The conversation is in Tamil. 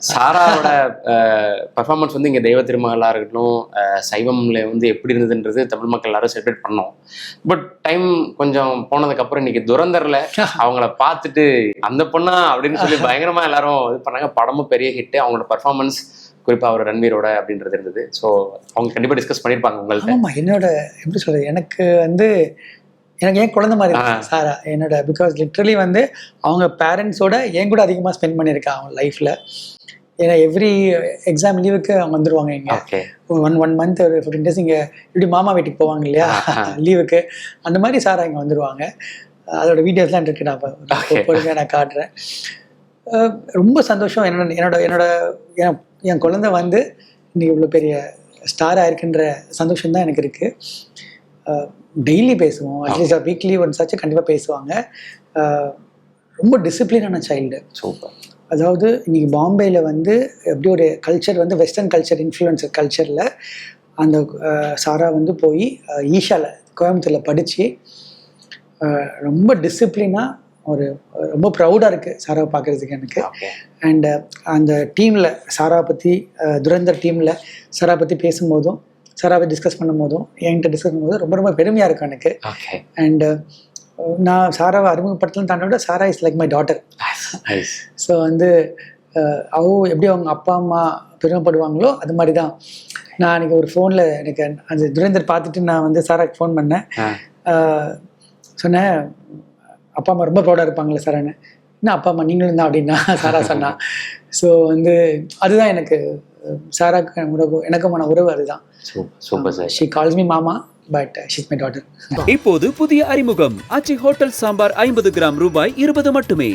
சாராவோட பர்ஃபார்மன்ஸ் வந்து இங்கே தெய்வ திருமகளாக இருக்கட்டும், சைவம்ல வந்து எப்படி இருந்ததுன்றது தமிழ் மக்கள் எல்லாரும் செலிப்ரேட் பண்ணோம். பட் டைம் கொஞ்சம் போனதுக்கப்புறம் இன்னைக்கு துரந்தரில் அவங்கள பார்த்துட்டு அந்த பொண்ணா அப்படின்னு சொல்லி பயங்கரமாக எல்லாரும் இது பண்ணாங்க. படமும் பெரிய ஹிட்டு. அவங்களோட பர்ஃபார்மன்ஸ் குறிப்பாக அவர் ரன்வீரோட அப்படின்றது இருந்தது. ஸோ அவங்க கண்டிப்பாக டிஸ்கஸ் பண்ணியிருப்பாங்க உங்கள்கிட்ட. ஆமாம், என்னோட எப்படி சொல்கிறது, எனக்கு வந்து எனக்கு ஏன் குழந்தை மாதிரி சாரா என்னோட. பிகாஸ் லிட்ரலி வந்து அவங்க பேரண்ட்ஸோட என் கூட அதிகமாக ஸ்பெண்ட் பண்ணியிருக்கேன் அவங்க லைஃப்பில். ஏன்னா எவ்ரி எக்ஸாம் லீவுக்கு அவங்க வந்துடுவாங்க. இங்கே ஒன் மந்த் ஒரு 15 days இங்கே இப்படி மாமா வீட்டுக்கு போவாங்க இல்லையா லீவுக்கு, அந்த மாதிரி சாரா இங்கே வந்துடுவாங்க. அதோட வீடியோஸ்லாம் இருக்கு, நான் பொறுமையாக நான் காட்டுறேன். ரொம்ப சந்தோஷம். என்னோட என் குழந்தை வந்து இன்னைக்கு இவ்வளோ பெரிய ஸ்டாராக இருக்குன்ற சந்தோஷம் தான் எனக்கு இருக்குது. டெய்லி பேசுவோம், அட்லீஸ்ட் வீக்லி ஒன்ஸாச்சும் கண்டிப்பாக பேசுவாங்க. ரொம்ப டிசிப்ளினான சைல்டு. சூப்பர். அதாவது இன்னைக்கு பாம்பேயில் வந்து எப்படி ஒரு கல்ச்சர் வந்து வெஸ்டர்ன் கல்ச்சர் இன்ஃப்ளூயன்சர் கல்ச்சரில் அந்த சாரா வந்து போய் ஈஷாவில் கோயம்புத்தூரில் படித்து ரொம்ப டிசிப்ளினாக ஒரு ரொம்ப ப்ரௌடாக இருக்குது சாராவை பார்க்குறதுக்கு எனக்கு. அண்ட் அந்த டீமில் சாரா பற்றி, துரந்தர் டீமில் சாரா பற்றி பேசும்போதும், சாராவை டிஸ்கஸ் பண்ணும்போதும், என்கிட்ட டிஸ்கஸ் பண்ணும்போதும் ரொம்ப ரொம்ப பெருமையாக இருக்கும் எனக்கு. அண்ட் நான் சாராவை அறிமுகப்படுத்தலாம் தாண்டோட Sarah is like my daughter. So வந்து எப்படி அவங்க அப்பா அம்மா பெருமைப்படுவாங்களோ அது மாதிரி தான். நான் அன்றைக்கி ஒரு ஃபோனில் எனக்கு அந்த துரேந்தர் பார்த்துட்டு நான் வந்து சாராக்கு ஃபோன் பண்ணேன். சொன்னேன், அப்பா அம்மா ரொம்ப ப்ரௌடாக இருப்பாங்களே சாரான்னு. என்ன அப்பா அம்மா நீங்களும் தான் அப்படின்னா சாரா சொன்னா. ஸோ வந்து அதுதான் எனக்கு சாராக்கு எனக்குமான உறவு அதுதான். ஷீ கால்ஸ் மீ மாமா, but she's my daughter. இப்போது புதிய அறிமுகம் ஆச்சி ஹோட்டல் சாம்பார் 50 கிராம் ரூபாய் 20 மட்டுமே.